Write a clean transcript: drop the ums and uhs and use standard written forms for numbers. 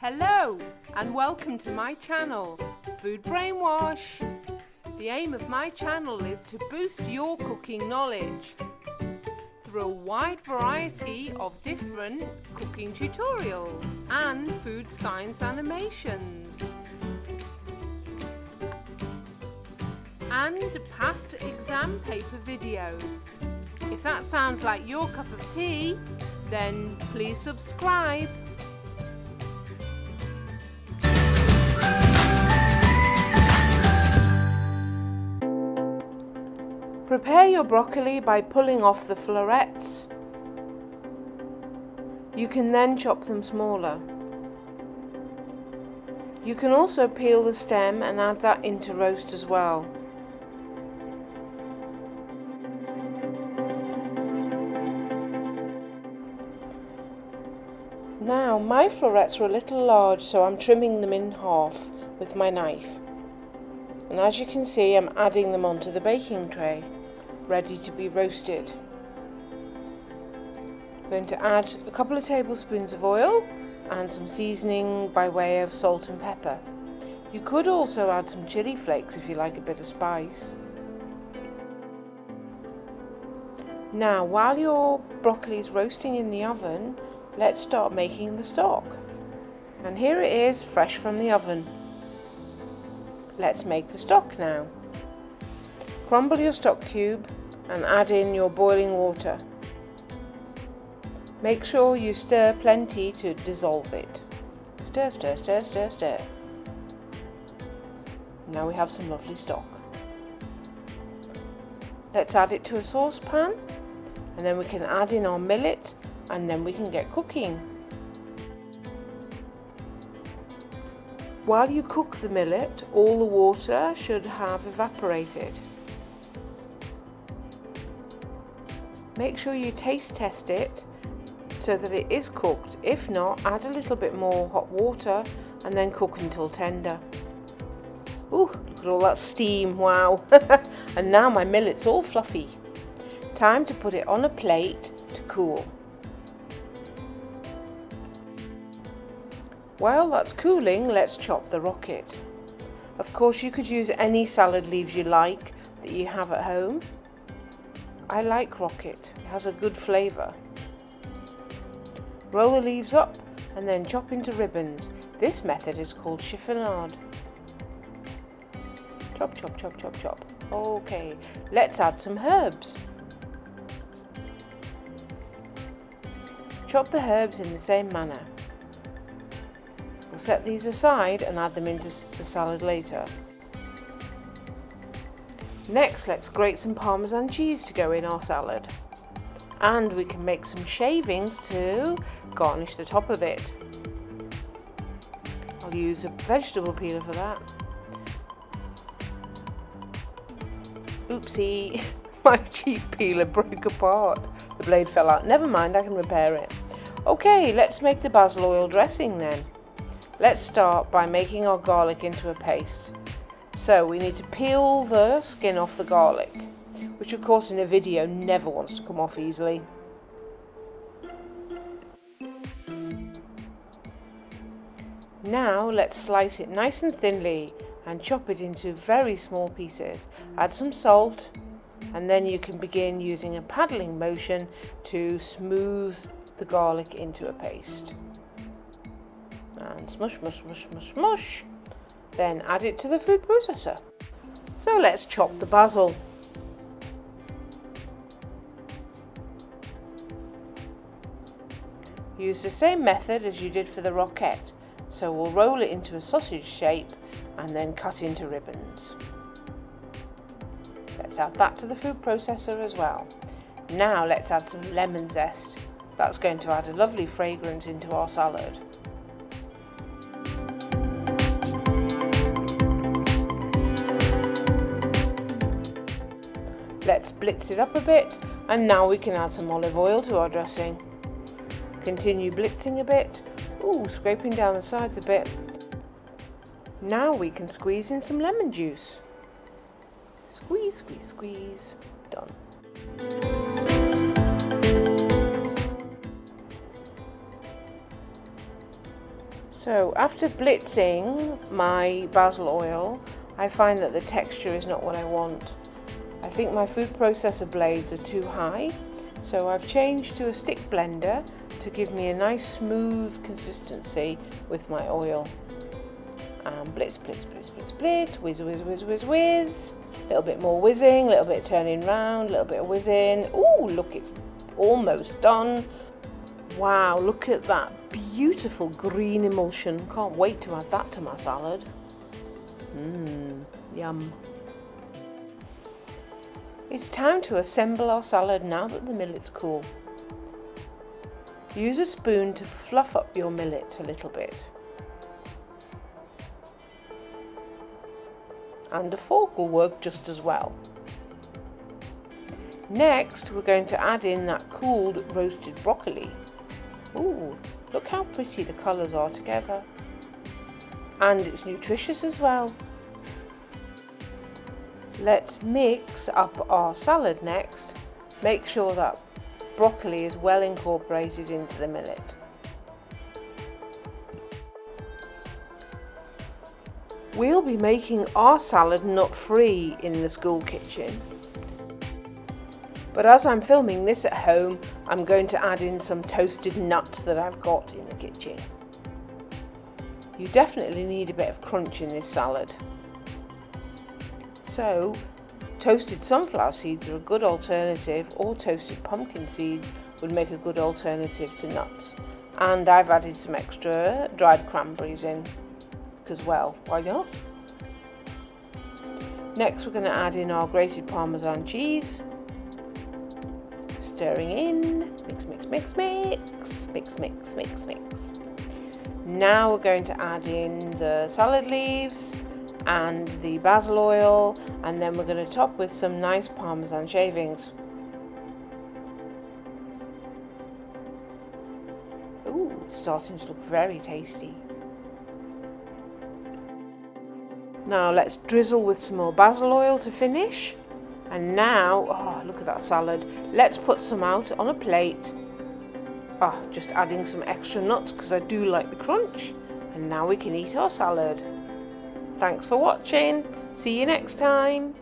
Hello and welcome to my channel, Food Brainwash. The aim of my channel is to boost your cooking knowledge through a wide variety of different cooking tutorials and food science animations and past exam paper videos. If that sounds like your cup of tea, then please subscribe. Prepare your broccoli by pulling off the florets. You can then chop them smaller. You can also peel the stem and add that into roast as well. Now my florets are a little large, so I'm trimming them in half with my knife. And as you can see, I'm adding them onto the baking tray, ready to be roasted. I'm going to add a couple of tablespoons of oil and some seasoning by way of salt and pepper. You could also add some chili flakes if you like a bit of spice. Now, while your broccoli is roasting in the oven, let's start making the stock. And here it is, fresh from the oven. Let's make the stock now. Crumble your stock cube and add in your boiling water. Make sure you stir plenty to dissolve it. Stir, stir, stir, stir, stir. Now we have some lovely stock. Let's add it to a saucepan, and then we can add in our millet, and then we can get cooking. While you cook the millet, all the water should have evaporated. Make sure you taste test it so that it is cooked. If not, add a little bit more hot water and then cook until tender. Ooh, look at all that steam, wow. And now my millet's all fluffy. Time to put it on a plate to cool. While that's cooling, let's chop the rocket. Of course, you could use any salad leaves you like that you have at home. I like rocket, it has a good flavour. Roll the leaves up and then chop into ribbons. This method is called chiffonade. Chop, chop, chop, chop, chop. Okay, let's add some herbs. Chop the herbs in the same manner. We'll set these aside and add them into the salad later. Next, let's grate some parmesan cheese to go in our salad. And we can make some shavings to garnish the top of it. I'll use a vegetable peeler for that. Oopsie, my cheap peeler broke apart. The blade fell out. Never mind, I can repair it. Okay, let's make the basil oil dressing then. Let's start by making our garlic into a paste. So we need to peel the skin off the garlic, which of course in a video never wants to come off easily. Now let's slice it nice and thinly and chop it into very small pieces. Add some salt, and then you can begin using a paddling motion to smooth the garlic into a paste. And smush, smush, smush, smush, smush. Then add it to the food processor. So let's chop the basil. Use the same method as you did for the roquette. So we'll roll it into a sausage shape and then cut into ribbons. Let's add that to the food processor as well. Now let's add some lemon zest. That's going to add a lovely fragrance into our salad. Let's blitz it up a bit, and now we can add some olive oil to our dressing. Continue blitzing a bit. Ooh, scraping down the sides a bit. Now we can squeeze in some lemon juice. Squeeze, squeeze, squeeze. Done. So after blitzing my basil oil, I find that the texture is not what I want. I think my food processor blades are too high, so I've changed to a stick blender to give me a nice smooth consistency with my oil. And blitz, blitz, blitz, blitz, blitz, whiz, whiz, whiz, whiz, whiz. A little bit more whizzing, a little bit of turning round, a little bit of whizzing. Ooh, look, it's almost done. Wow, look at that beautiful green emulsion. Can't wait to add that to my salad. Yum. It's time to assemble our salad now that the millet's cool. Use a spoon to fluff up your millet a little bit. And a fork will work just as well. Next, we're going to add in that cooled roasted broccoli. Ooh, look how pretty the colours are together. And it's nutritious as well. Let's mix up our salad next. Make sure that broccoli is well incorporated into the millet. We'll be making our salad nut-free in the school kitchen. But as I'm filming this at home, I'm going to add in some toasted nuts that I've got in the kitchen. You definitely need a bit of crunch in this salad. So, toasted sunflower seeds are a good alternative, or toasted pumpkin seeds would make a good alternative to nuts. And I've added some extra dried cranberries in as well, why not? Next we're going to add in our grated parmesan cheese. Stirring in, mix, mix, mix, mix, mix, mix, mix, mix. Now we're going to add in the salad leaves and the basil oil, and then we're going to top with some nice parmesan shavings. Ooh, it's starting to look very tasty. Now let's drizzle with some more basil oil to finish. And now, oh, look at that salad. Let's put some out on a plate. Just adding some extra nuts because I do like the crunch. And now we can eat our salad. Thanks for watching. See you next time.